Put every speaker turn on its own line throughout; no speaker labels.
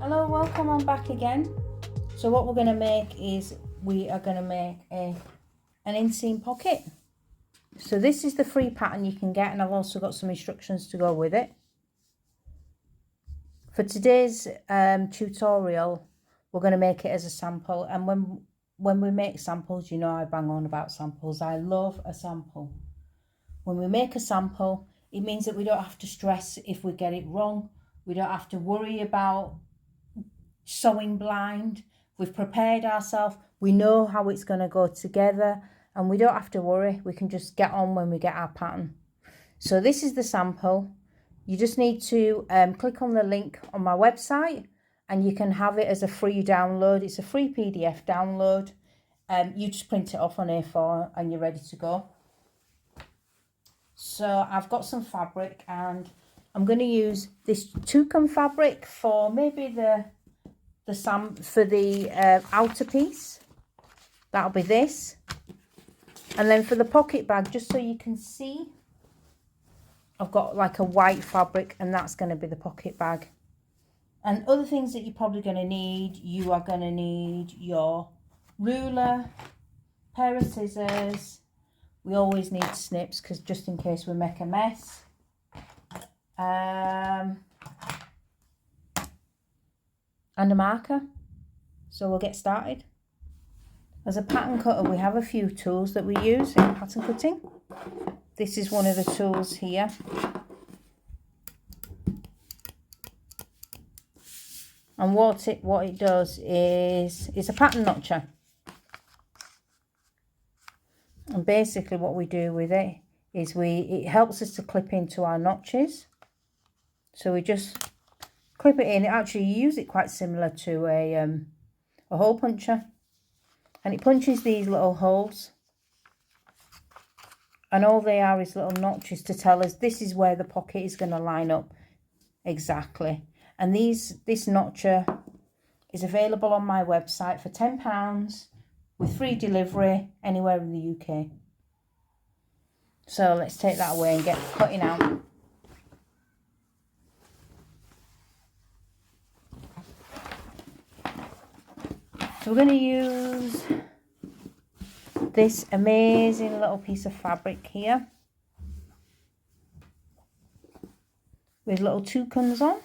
Hello, welcome on back again. So what we're going to make is we are going to make an inseam pocket. So this is the free pattern you can get, and I've also got some instructions to go with it. For today's tutorial, we're going to make it as a sample, and when we make samples, you know I bang on about samples. I love a sample. When we make a sample, it means that we don't have to stress if we get it wrong. We don't have to worry about sewing blind. We've prepared ourselves. We know how it's going to go together, and we don't have to worry. We can just get on when we get our pattern. So this is the sample. You just need to click on the link on my website, and you can have it as a free download. It's a free PDF download. You just print it off on A4 and you're ready to go. So I've got some fabric, and I'm going to use this toucan fabric for maybe the outer piece. That'll be this. And then for the pocket bag, just so you can see, I've got like a white fabric, and that's going to be the pocket bag. And other things that you're probably going to need, you are going to need your ruler, pair of scissors. We always need snips, because just in case we make a mess. And a marker. So we'll get started. As a pattern cutter, we have a few tools that we use in pattern cutting. This is one of the tools here. And what it does is it's a pattern notcher. And basically what we do with it is it helps us to clip into our notches. So we just clip it in. Actually, you use it quite similar to a hole puncher. And it punches these little holes. And all they are is little notches to tell us this is where the pocket is going to line up exactly. And this notcher is available on my website for £10 with free delivery anywhere in the UK. So let's take that away and get cutting out. So we're going to use this amazing little piece of fabric here with little toucans on.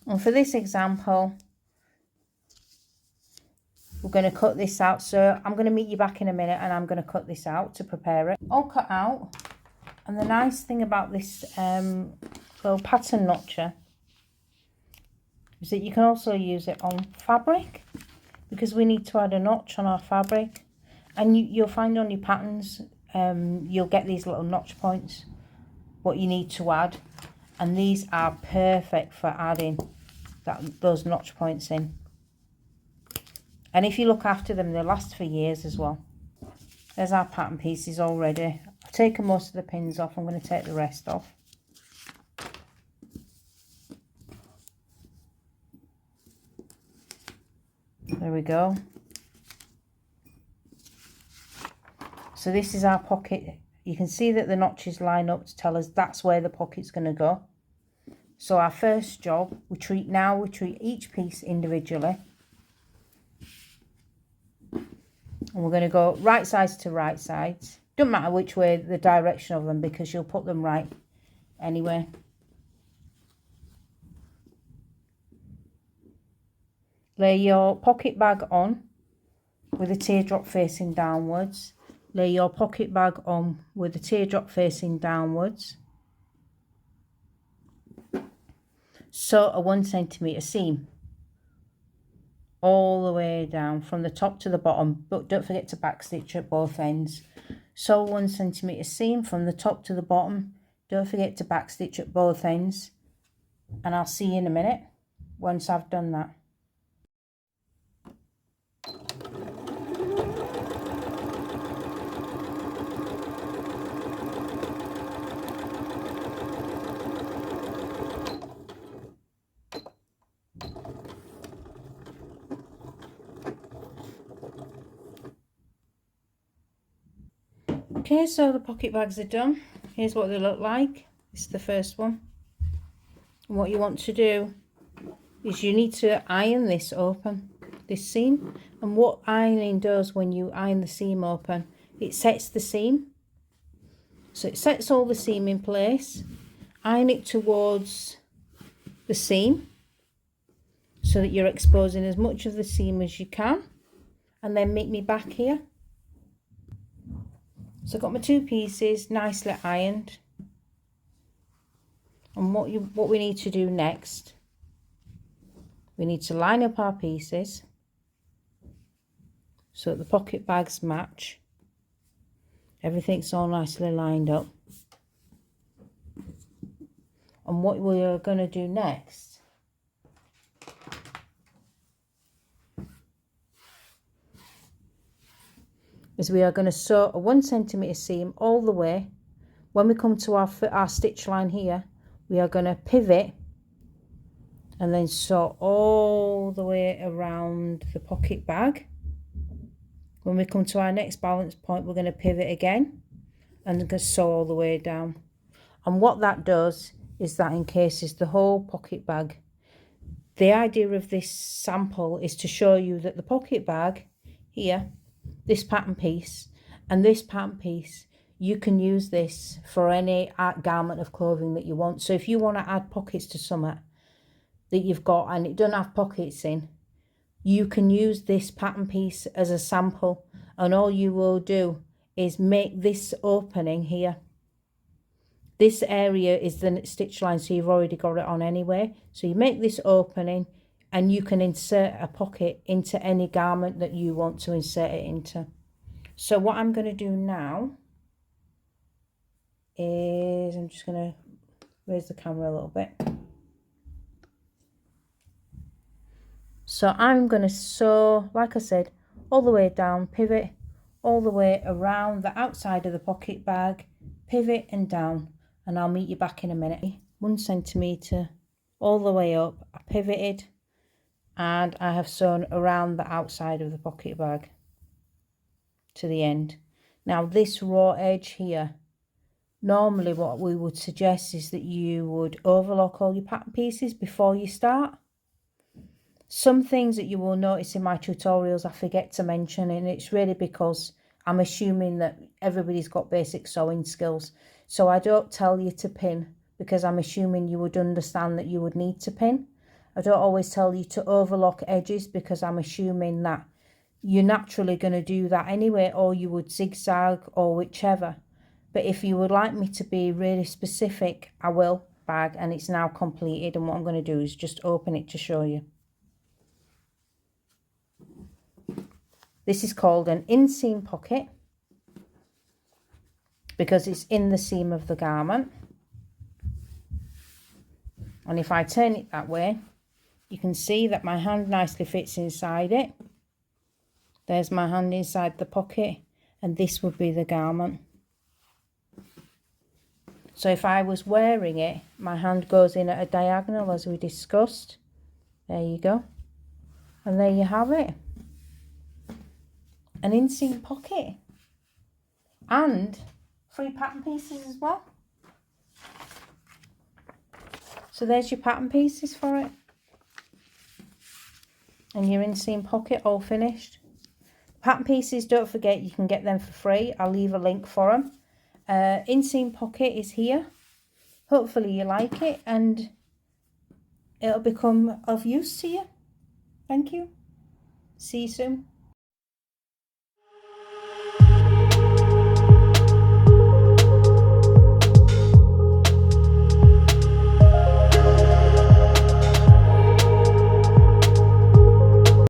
And for this example, we're going to cut this out. So I'm going to meet you back in a minute, and I'm going to cut this out to prepare it. All cut out. And the nice thing about this little pattern notcher is that you can also use it on fabric, because we need to add a notch on our fabric. And you'll find on your patterns, you'll get these little notch points, what you need to add. And these are perfect for adding those notch points in. And if you look after them, they'll last for years as well. There's our pattern pieces already. I've taken most of the pins off. I'm going to take the rest off. There we go. So this is our pocket. You can see that the notches line up to tell us that's where the pocket's going to go. So our first job, we treat each piece individually. And we're going to go right sides to right sides. Doesn't matter which way the direction of them, because you'll put them right anyway. Lay your pocket bag on with a teardrop facing downwards. Lay your pocket bag on with a teardrop facing downwards. Sew a 1 centimetre seam all the way down from the top to the bottom, but don't forget to backstitch at both ends. Sew 1 centimetre seam from the top to the bottom. Don't forget to backstitch at both ends. And I'll see you in a minute once I've done that. Okay, so the pocket bags are done. Here's what they look like. This is the first one. And what you want to do is you need to iron this open, this seam. And what ironing does when you iron the seam open, it sets the seam. So it sets all the seam in place. Iron it towards the seam so that you're exposing as much of the seam as you can. And then meet me back here. So I've got my two pieces nicely ironed. And what we need to do next, we need to line up our pieces so that the pocket bags match. Everything's all nicely lined up. And what we are going to do next is we are going to sew a 1 centimetre seam all the way. When we come to our stitch line here, we are going to pivot and then sew all the way around the pocket bag. When we come to our next balance point, we're going to pivot again and sew all the way down. And what that does is that encases the whole pocket bag. The idea of this sample is to show you that the pocket bag here, this pattern piece and this pattern piece, you can use this for any garment of clothing that you want. So if you want to add pockets to something that you've got and it doesn't have pockets in, you can use this pattern piece as a sample, and all you will do is make this opening here. This area is the stitch line, so you've already got it on anyway. So you make this opening and you can insert a pocket into any garment that you want to insert it into. So what I'm going to do now is I'm just going to raise the camera a little bit. So I'm going to sew, like I said, all the way down, pivot all the way around the outside of the pocket bag, pivot and down, and I'll meet you back in a minute. 1 centimetre all the way up, I pivoted and I have sewn around the outside of the pocket bag to the end. Now this raw edge here, normally what we would suggest is that you would overlock all your pattern pieces before you start. Some things that you will notice in my tutorials I forget to mention, and it's really because I'm assuming that everybody's got basic sewing skills. So I don't tell you to pin because I'm assuming you would understand that you would need to pin. I don't always tell you to overlock edges because I'm assuming that you're naturally going to do that anyway, or you would zigzag or whichever. But if you would like me to be really specific, I will. Bag, and it's now completed, and what I'm going to do is just open it to show you. This is called an inseam pocket because it's in the seam of the garment. And if I turn it that way, you can see that my hand nicely fits inside it. There's my hand inside the pocket, and this would be the garment. So if I was wearing it, my hand goes in at a diagonal as we discussed. There you go. And there you have it. An inseam pocket. And 3 pattern pieces as well. So there's your pattern pieces for it. And your inseam pocket all finished. Pattern pieces, don't forget, you can get them for free. I'll leave a link for them. Inseam pocket is here. Hopefully you like it and it'll become of use to you. Thank you. See you soon.